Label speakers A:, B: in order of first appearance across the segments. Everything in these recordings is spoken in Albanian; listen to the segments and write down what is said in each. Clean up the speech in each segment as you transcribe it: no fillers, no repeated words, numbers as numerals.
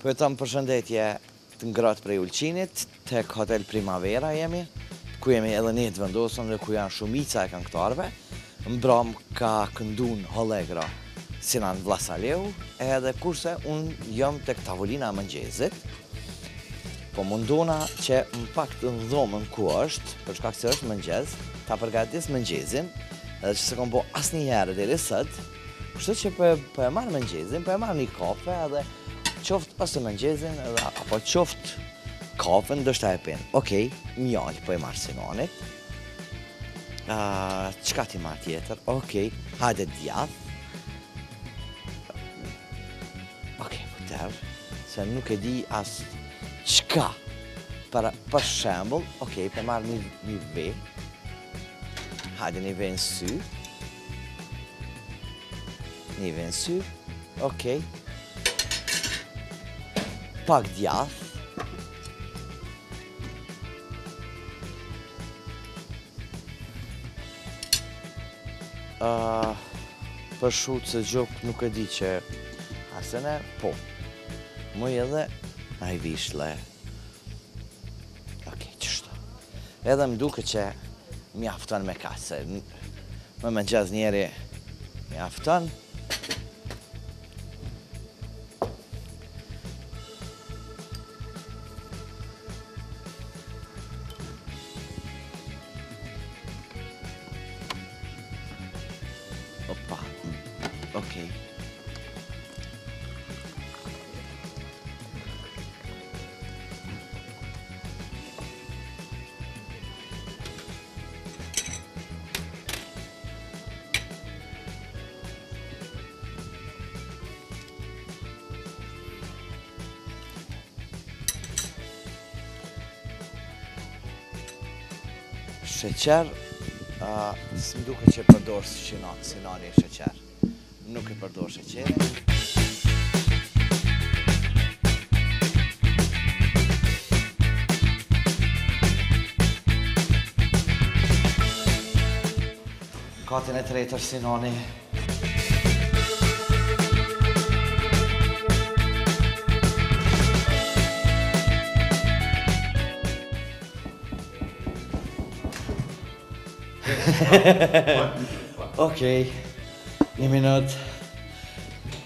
A: Përjetëm përshëndetje të ngrohtë prej Ulqinit, tek Hotel Primavera jemi, ku jemi edhe ne të vendosur dhe ku janë shumica e këngëtarëve. Mbram ka këndun Hollegra Sinan Vlasaleu, edhe kurse unë jam tek tavolina e mëngjesit, po mundona që më pak të ndhomën ku është, për shkak se është mëngjes, ta përgatis mëngjesin, edhe që se kom bo asnjëherë deri sot, kështu që po e marr mëngjesin, po e marr një kafe edhe qoftë ose mëngjesin apo qoftë kafen, ndoshta e pin. Okej, mjalë po e marr Sinanit. Çka ti marr tjetër? Okej, hajde djath. Okej, po tërë, se nuk e di as çka. Për shembull, okej, po marr një ve. Hajde një ve në sy. Një ve në sy. Okej. Pak djath. Për shut se gjok nuk e di që asene, po. Muj edhe a i vishle. Okej, qështu. Edhe më duke që mi afton me ka, se më mëngjes njeri mi afton. Opa, okej. Sheqer, s'm duke që përdor Sinani sheqer. Nuk e përdor sheqerin. Katin e tretë është Sinani. Okej, një minut.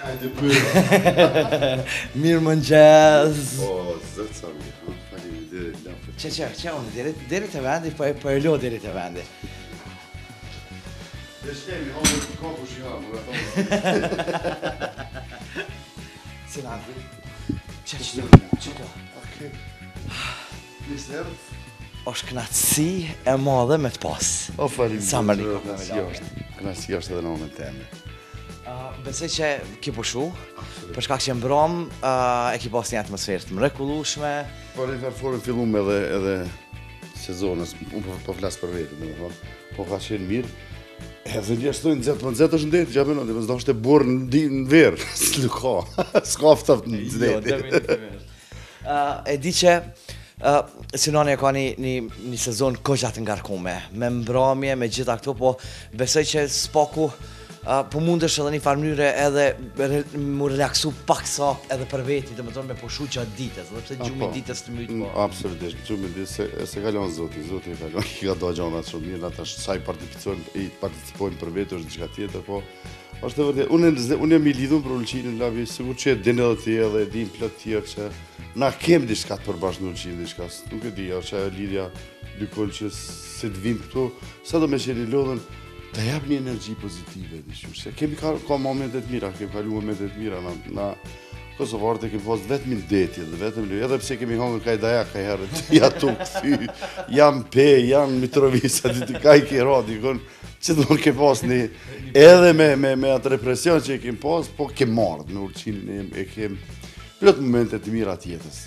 B: Hajde bërë.
A: Mirë mëngjes.
B: O, zëtë sa mirë, faleminderit lafët.
A: Që unë, deri të vendi, po e lo deri të vendi.
B: Dhe shkemi, homë të kopu që ha, më
A: Sinan, që do?
B: Okej. Nisë herë?
A: Është knatësi e madhe me të pas.
B: O, faleminderit.
A: Sa më riko.
B: Knasi është edhe në onën teme.
A: Besoj që ki pushu, për shkak që mbrom, e ki pas një atmosferë të mrekullueshme.
B: Po, në farforën fillum edhe sezonës, unë po flasë për vetë, në më thonë, po ka qenë mirë. Edhe një ashtu në zetë, më zetë është ndeti, që apë në, më zdo është e borë në verë, s'lu ka, s'ka ftëft në zdeti.
A: E di që Sinani e ka një sezon koqat ngarkume, me mbramje, me gjitha këto, po besoj që s'paku po mundesh edhe një farë mënyre edhe mu relaksu pak sa edhe për veti, dhe më tonë me poshu gjatë ditës, dhe pse gjumi ditës të mytë po.
B: Absolutisht, gjumi ditës, se kalon zoti i kalon, i ka do gjonat shumë mirë, ata saj participojnë për vetë, është diçka tjetër, po është të vërtet, unë jam i lidhur për Ulqinin, lavi, sigur që e din edhe ti edhe e din plot tjerë që na kem diçka të përbashkë në Ulqin, diçka, nuk e di, është e lidhja dykon që se të vim këtu, sa do me qeni lodhen, të jap një energji pozitive, dishur, se kemi ka momentet mira, kemi kalu momentet mira, na Kosovarët e kemi pas vetëm ndetje dhe vetëm lë, edhe pse kemi hongër kaj daja, kaj herët, ja tu këthy, jam pe, jam Mitrovisa, kaj ke ra, dikon, që do ke pas një, edhe me atë represion që e kemi pas, po ke marrë në Ulqinin, e kemi plot momentet të mira tjetës.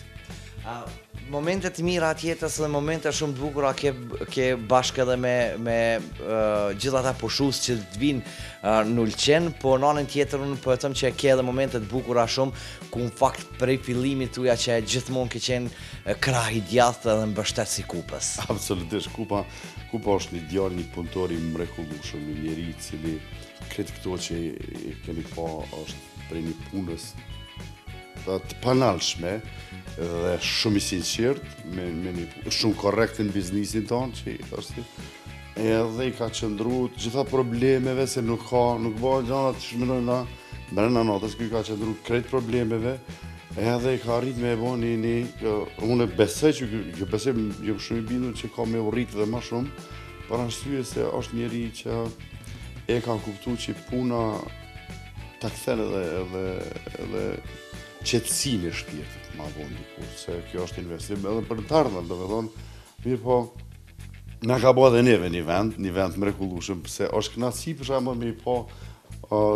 A: Momentet të mira tjetës dhe momentet shumë të bukura ke bashkë edhe me gjitha ta pushus që të vinë në Ulqin, po në anën tjetër unë po e thëm që ke edhe momentet të bukura shumë, ku në fakt prej fillimit tuja që gjithmonë ke qenë krah i djathtë edhe mbështet si kupës.
B: Absolutisht, kupa është një djalë, një punëtor i mrekullueshëm, një njeri i cili kretë këto që kemi pa është prej një punës të panalshme dhe shumë i sinqert, shumë korrekt në biznisin tonë, që është edhe i ka qëndru të gjitha problemeve, se nuk bëjë gjanat të shminojnë na, brenda natës, kjo ka qëndru krejt problemeve, edhe i ka rrit me e bo unë besoj që kjo besoj jëmë shumë i bindur që ka me u rrit dhe ma shumë, për arsye se është njeri që e ka kuptu që puna ta kthen edhe qetësinë e shpirtit, ma vonë dikur, se kjo është investim edhe për të ardhmen, do me thonë, mirë po, na ka bo dhe neve një vend mrekullueshëm, se është knatësi për shembull me po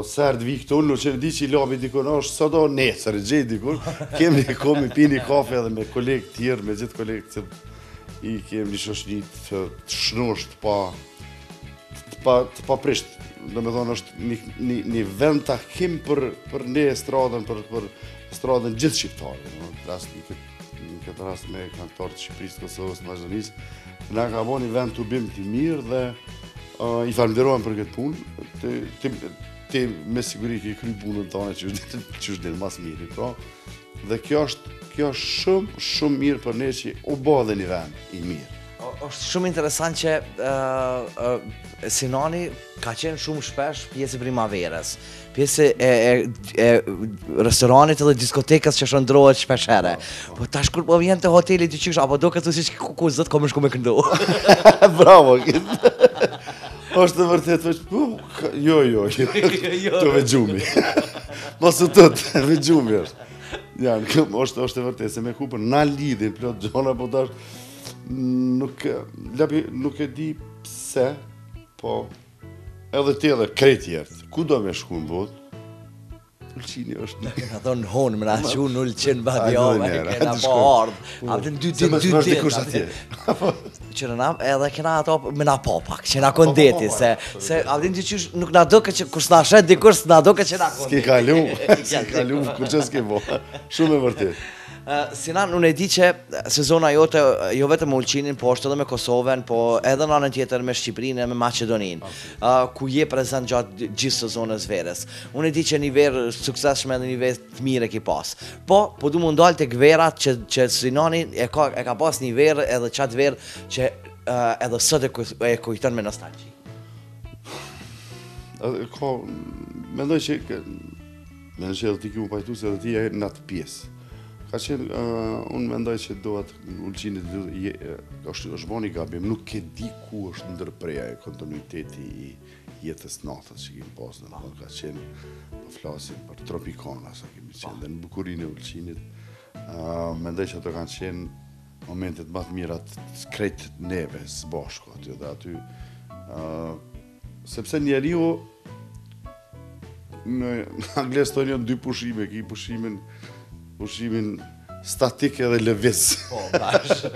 B: sert vi këtu, nuk që di që i labi dikun, është sot o nesër, gjej dikun, kemi mi pini kafe edhe me kolegë tjerë, me gjithë kolegë që i kemi një shoshni të shnusht, të pa prisht. Do me thonë është një vend të akim për ne stradën, për stradën gjithë shqiptarë. Në këtë rast me kantorë të Shqipërisë, Kosovës, Maqedonisë, na ka bo një vend të bim të mirë dhe i falenderojmë për këtë punë. Ti me siguri ke kry punën tonë që është dhe mas mirë. Pra. Dhe kjo është shumë mirë për ne që u bo dhe një vend i mirë.
A: Është shumë interesant që Sinani ka qenë shumë shpesh pjesë e primaverës, pjesë e restoranit edhe diskotekës që shëndrohet shpeshere. Po tash kur po vjen të hoteli të qysh, apo do këtë si që ku zët ka më shku me këndo.
B: Bravo, është të vërtet, jo, të vegjumi. Mos u tëtë, vegjumi është. është të vërtet, se me kupër na lidhin plot gjona, po tash nuk e di pse, po edhe ti edhe krejt jertë, ku do me shku në botë, Ulqini është.
A: Ka thonë honë, më nga që unë Ulqin badjove, kena po ardhë. Abdën dy ditë. Që në edhe kena ato me na po pak, që na kondeti, se abdën dy qysh nuk na doke që kur s'na shet dikur s'na doke që na kondeti.
B: S'ki kalu, kur që s'ki bo, shumë e vërtit.
A: Sinan, unë e di që sezona jote, jo vetëm me Ulqinin, po është edhe me Kosovën, po edhe në anën tjetër me Shqipërinë e me Maqedoninë, ku je prezent gjatë gjithë sezonës verës. Unë e di që një verë suksesshme dhe një verë të mire ki pas. Po du më ndalë të verat që Sinani e ka pas një verë edhe qatë verë që edhe sot e kujton me nostalgji.
B: Mendoj që edhe ti ki mu pajtu se edhe ti e në atë pjesë. Ka qenë, unë mendoj që dohet Ulqinit është bo një gabim, nuk e di ku është ndërpreja e kontinuiteti i jetës natës që kemi pasë, ka qenë, po flasim për Tropicana, sa kemi qenë, dhe në bukurinë e Ulqinit, mendoj që ato kanë qenë momentet më të mirat krejt neve, së bashku aty dhe aty, sepse njeriu, në Angles tonë janë dy pushime, ki pushimin statik edhe lëviz.
A: Po, bash.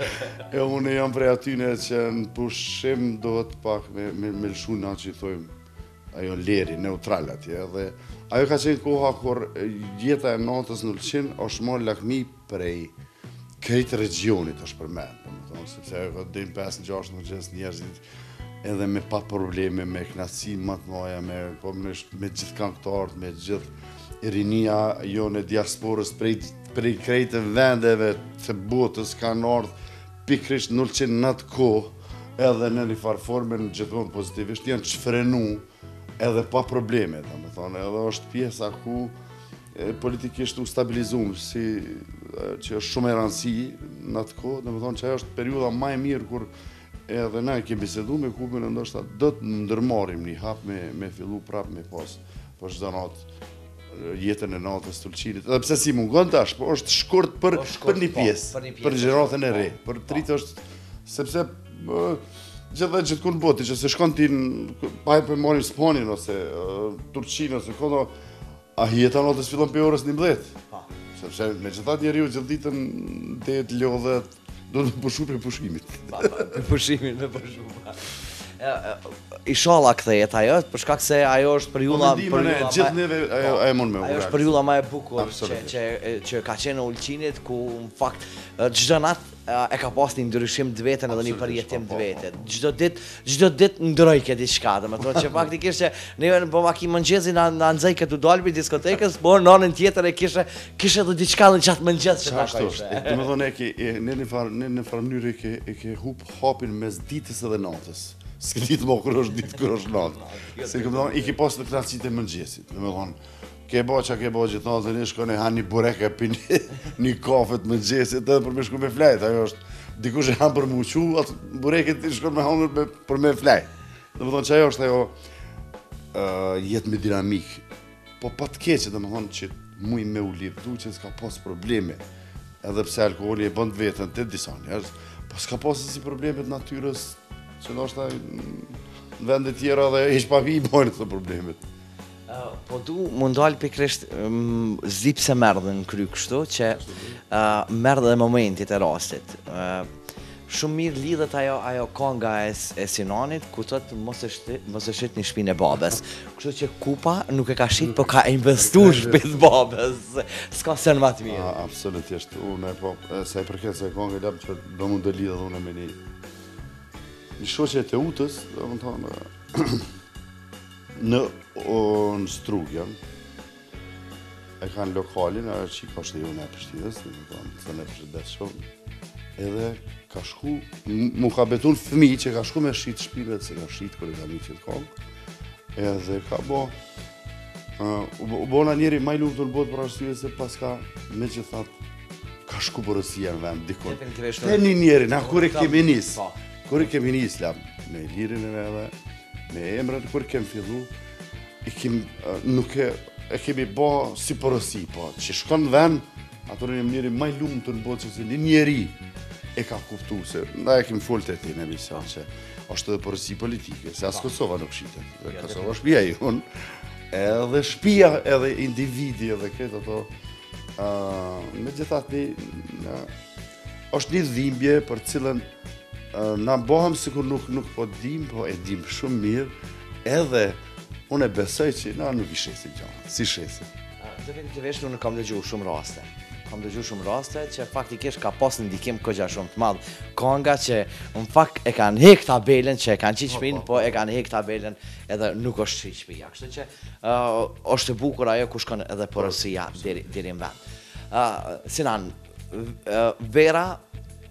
B: E unë jam prej atyne që në pushim dohet pak me lëshu nga që i thojmë ajo leri, neutral atje. Dhe ajo ka qenë koha kur jeta e natës në Ulqin është marrë lakmi prej krejtë regionit është përmenë. Sepse ajo ka dojnë 5-6 në gjithë njerëzit edhe me pa probleme, me knatësi më të maja, me gjithë këngëtarët, me gjithë rinia jone diasporës prej krejtë vendeve të botës kanë ardhë pikrisht në Ulqin në atë kohë edhe në një farë formën gjithmonë pozitivisht janë çfrenu edhe pa probleme, edhe është pjesa ku politikisht u stabilizuar që është shumë e rëndësi në atë kohë, që ajo është periudha më e mirë kur edhe na kemi bisedu me Kubën, ndoshta do të ndërmarrim një hap me fillu prap me pas për çdo natë jetën e natës të Ulqinit. Edhe pse si mungon tash, po është shkurt për një pjesë, për gjeneratën e re. Për trit është sepse gjithku në botë që se shkon ti pa e për marrim Spanin ose Turqinë ose kodo, a jeta natës fillon për orës 11. Sepse megjithatë njeriu gjithë ditën det lodhet do të pushu për pushimit.
A: Për pushimin me pushu. Inshallah kthehet ajo, për shkak se ajo është periudha
B: gjithë neve ajo mund me u.
A: Ajo është periudha më e bukur që ka qenë në Ulqinit, ku në fakt çdo natë e ka pas një ndryshim të vetën edhe një përjetim të vetën. Çdo ditë ndroj këtë diçka, domethënë që faktikisht që neve po maki mëngjesi na nxej këtu dalbi diskotekës, por në anën tjetër e kishe edhe diçka në çat mëngjes që ta
B: kishte. Domethënë në një farë mënyrë e ke hub hapin mes ditës edhe natës. S'ke ditë më kur është ditë, kur është natë. Se i ke pas të knaqësitë e mëngjesit. Domethënë ke bo gjithë natën, një shkon e ha një burek e pi një kafe të mëngjesit edhe për me shku me flejt. Ajo është, dikush e ha për mu qu, atë bureket ti shkon me hangër për me flejt. Dhe më thonë që ajo është ajo jetë me dinamik. Po pa të keqe, dhe më thonë që muj me u lirdu që s'ka pas probleme. Edhe pse alkoholi e bënd vetën të disa njerëz, po s'ka pas si problemet natyrës që ndoshta në vendet tjera dhe ish pa vi i bojnë këto problemet.
A: Po du mundal pikrisht zip se merdhe në kry kështu që merdhe dhe momentit e rastit. Shumë mirë lidhet ajo konga e Sinanit ku thotë mos e shit një shpinë e babes. Kështu që Kupa nuk e ka shit, po ka investuar shpinë babes. S'ka sen më të mirë.
B: Absolutisht. Unë po sa i përket se konga lap që do mund të lidhet unë me një shoqe të utës, domethënë në Strugja e kanë lokalin, ajo që ka shte jone e Prishtinës, të ne përshëndes shumë, edhe ka shku, mu ka betun fëmi që ka shku me shqit shpimet, se ka shqit kër e ka një qëtë kongë, edhe ka u bona njeri maj lumë të në botë për ashtuje se pas ka me që thatë, ka shku përësia në vend, dikon. Te një njeri, na kur e kemi nis, me lirin e edhe, me emrën, kur kem fillu, nuk e kemi ba si përësi, po, që shkon në vend, ato në një njëri maj lumë të në botë që se një njeri e ka kuptu, se na e kemi folë të ti në emision, që është edhe përësi politike, se as Kosova nuk shqitet, Kosova shpia i unë, edhe shpia edhe individi edhe këtë ato, me gjithat është një dhimbje për cilën na bëhem sikur nuk po dim, po e dim shumë mirë, edhe unë e besoj që na nuk i shesim gjana, si shesim.
A: Definitivisht unë kam dëgju shumë raste. Kam dëgju shumë raste që faktikisht ka pas një ndikim këgja shumë të madhë. Konga që në fakt e kanë hek tabelen, që e kanë qitë shpinë, po e kanë hek tabelen edhe nuk është qitë shpija. Kështu që është e bukur ajo ku shkon edhe përësia diri në vend. Sinan, vera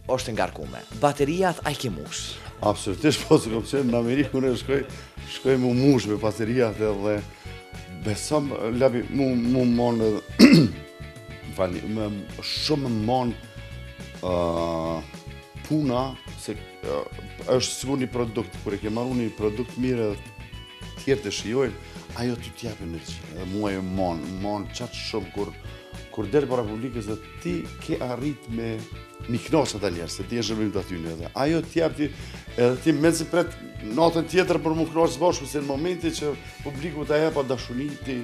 A: është ngarkume. Bateriat a i ke mush?
B: Absolutisht, po se kom qenë në Amerikë, unë shkoj mu mush me bateriat edhe besom, labi, mu monë shumë monë puna, se është sigur një produkt, kër e ke marru një produkt mire dhe tjerë të shijojnë, ajo të t'jep energji, edhe mua e monë qatë shumë, kur delë për Republikës dhe ti ke arrit me një knaqë ata njerës, se ti e shërbim të aty një edhe. Ajo t'jep ti, edhe ti me si pret natën tjetër për mu knaqës bashku, se në momenti që publiku t'a jepa dashuni, ti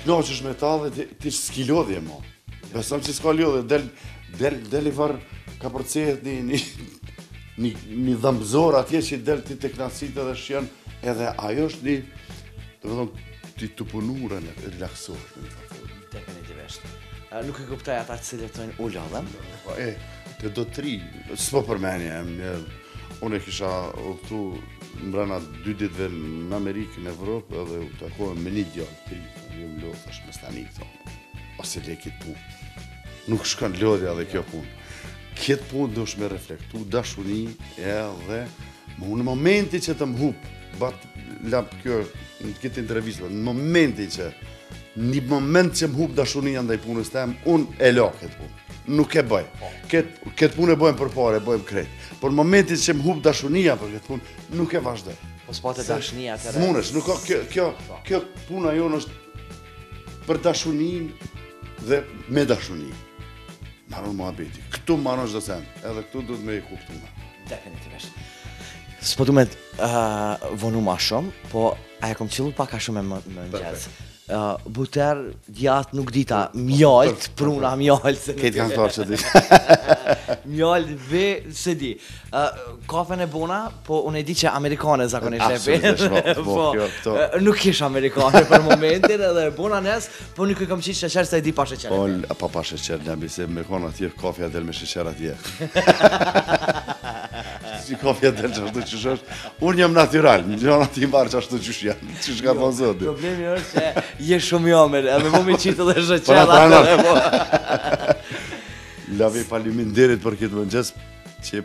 B: knaqësh me ta dhe ti s'ki lodhje mo. Besëm që s'ka lodhje, del i varë ka përcehet një dhëmbëzor atje që del ti të knaqësit edhe shjen, edhe ajo është një, të vëdhëm, ti të punurën e relaksosh.
A: Definitivisht. Nuk e kuptoj ata të cilët thonë u lodhem?
B: Të do tri, s'po përmenje, unë e kisha udhëtu mbrana 2 ditëve në Amerikë, në Evropë, edhe u takohem me një djallë, 3, ju më lodhë, është me stani, ose le këtë punë. Nuk shkon lodhja dhe kjo punë. Këtë punë do shme reflektu, dashuni, edhe, në momenti që të më hupë, batë lapë kjo, në këtë intervjistë, në momenti që një moment që më hub dashunia ndaj punës tem, unë e la këtë punë. Nuk e bëj. Këtë punë e bëjmë për pare, e bëjmë krejt. Por momentit që më hub dashunia për këtë punë, nuk e vazhdoj.
A: Po s'pate dashunia të
B: rejtë. Munësh, nuk ka, kjo puna jonë është për dashunin dhe me dashunin. Maron muhabeti. Këtu maron çdo sen, edhe këtu duhet me i kuptuar.
A: Definitivisht. S'po du me vonu ma shumë, po a e kom qillu pak a shumë me mëngjes. Buter, djatë nuk dita mjalt, pruna mjalt.
B: Këtë kanë thorë që dita.
A: Mjallë ve, se di. Kafen e bona, po unë e di që amerikane zakonisht e
B: Absolutisht,
A: Po, nuk ish amerikane për momentin edhe e bona nes, po nuk i kam qitë sheqer se e di pa sheqer.
B: Po, pa sheqer, njëmi se me konë atje, kafja del me sheqer atje. Si kafja del që ashtu qësh është, unë jam natural, në gjona ti marë që ashtu qësh janë, që shka thonë zotë.
A: Problemi është që je shumë jomer, edhe mu mi qitë dhe sheqer
B: Lavi faleminderit për këtë mëngjes që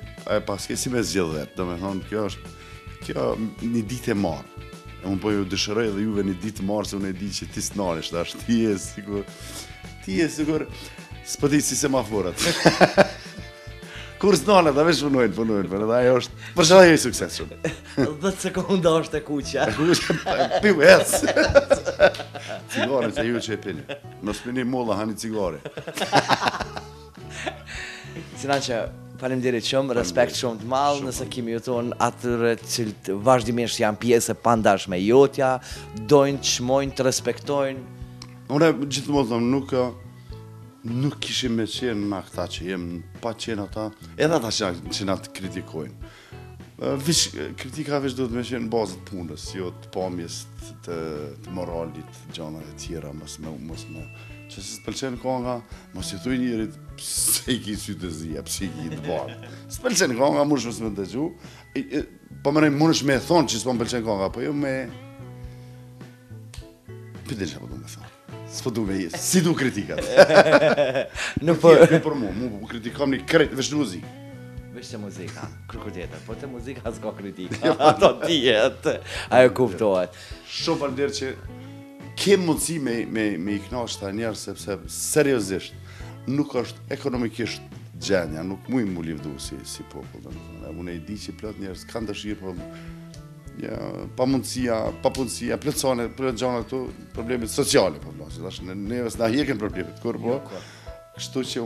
B: paske si me zgjedhet, do me thonë kjo një ditë e marë. Unë po ju dëshiroj edhe juve një ditë marë se unë e di që ti s'nanisht, ashtë ti e sigur, s'po di si semaforat. Kur s'nanet, a vesh punojnë, për edhe ajo është, për që ajo i sukses shumë.
A: 10 sekonda është e kuqja.
B: Piu, ec. Cigare që ju që e pini. Mos pini molla, hani cigare.
A: Sinan që faleminderit shumë, respekt shumë të madh nëse kemi jeton atyre që vazhdimisht janë pjesë e pandashme jotja, dojnë, çmojnë, të respektojnë.
B: Unë gjithmonë them nuk kishim me qenë na këta që jem, pa qenë ata, edhe ata që na të kritikojnë. Kritika veç do të me qenë bazët punës, jo të pamjes të moralit, gjana e tjera, mos me që se s'pëlqen konga, mos i thuj njerit pse i ki sy të zia, pse i ki të barë. S'pëlqen konga, mund shumë s'me të gju, po më nëjë mund është me thonë që s'po më pëlqen konga, po jo me... Përdin që po du me thonë, s'po du me jesë, si du kritikat. Nuk për mu kritikam një kretë, veç në muzikë.
A: Veç të muzika, kërkur tjetër, po të muzika s'ka kritika, ato tjetë, ajo kuptohet.
B: Shumë falënderë që ke mundësi me i knaqë ta njerë, sepse seriozisht nuk është ekonomikisht gjenja, nuk mujmë mu livdu si popull. Unë e di që plot njerës kanë dëshirë, po pa mundësia, pa punësia, plot gjana këtu problemet sociale, po neves na hjeken problemet, kur po. Kështu që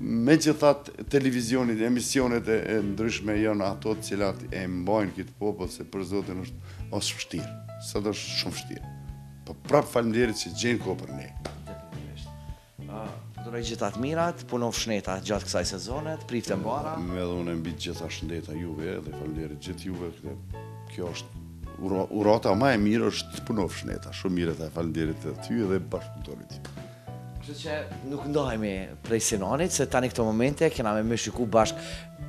B: me gjithat televizionit, emisionet e ndryshme janë ato cilat e mbajnë këtë popull, se për zotin është vështirë, sa do është shumë vështirë. Po prapë faleminderit që gjenë kohë për ne.
A: Duroj gjithat mirat, punov shneta gjatë kësaj sezonet, prifte mbara.
B: Edhe unë e mbi gjitha shëndeta juve dhe faleminderit gjithë juve. Kjo është urata ma e mirë është punov shneta. Shumë mirë dhe faleminderit të ty dhe bashkëpunëtorit.
A: Kështu që nuk ndohemi prej Sinanit, se tani këto momente kena me shiku bashk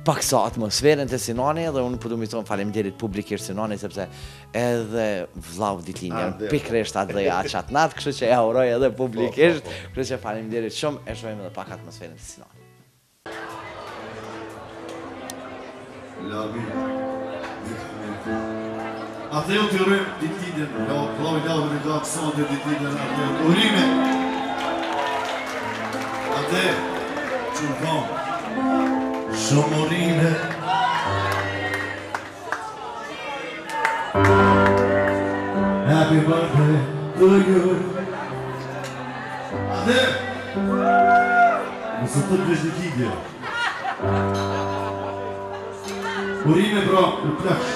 A: pak sa atmosferën të Sinani dhe unë përdu mi tonë faleminderit publikisht Sinani, sepse edhe vlau ditlinja pikrisht atë dhe ja qatë natë, kështu që ja uroj edhe publikisht, kështu që faleminderit shumë, e shojmë edhe pak atmosferën të Sinani.
C: Atë ju të urojmë ditlindjen, vlau i lavën e ga këson të ditlindjen atë urime. Atë, që në thonë, shumë urime. Happy birthday to you. Atë, nësë të të vështë kitje. Urime bro, në plash.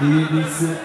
C: He said,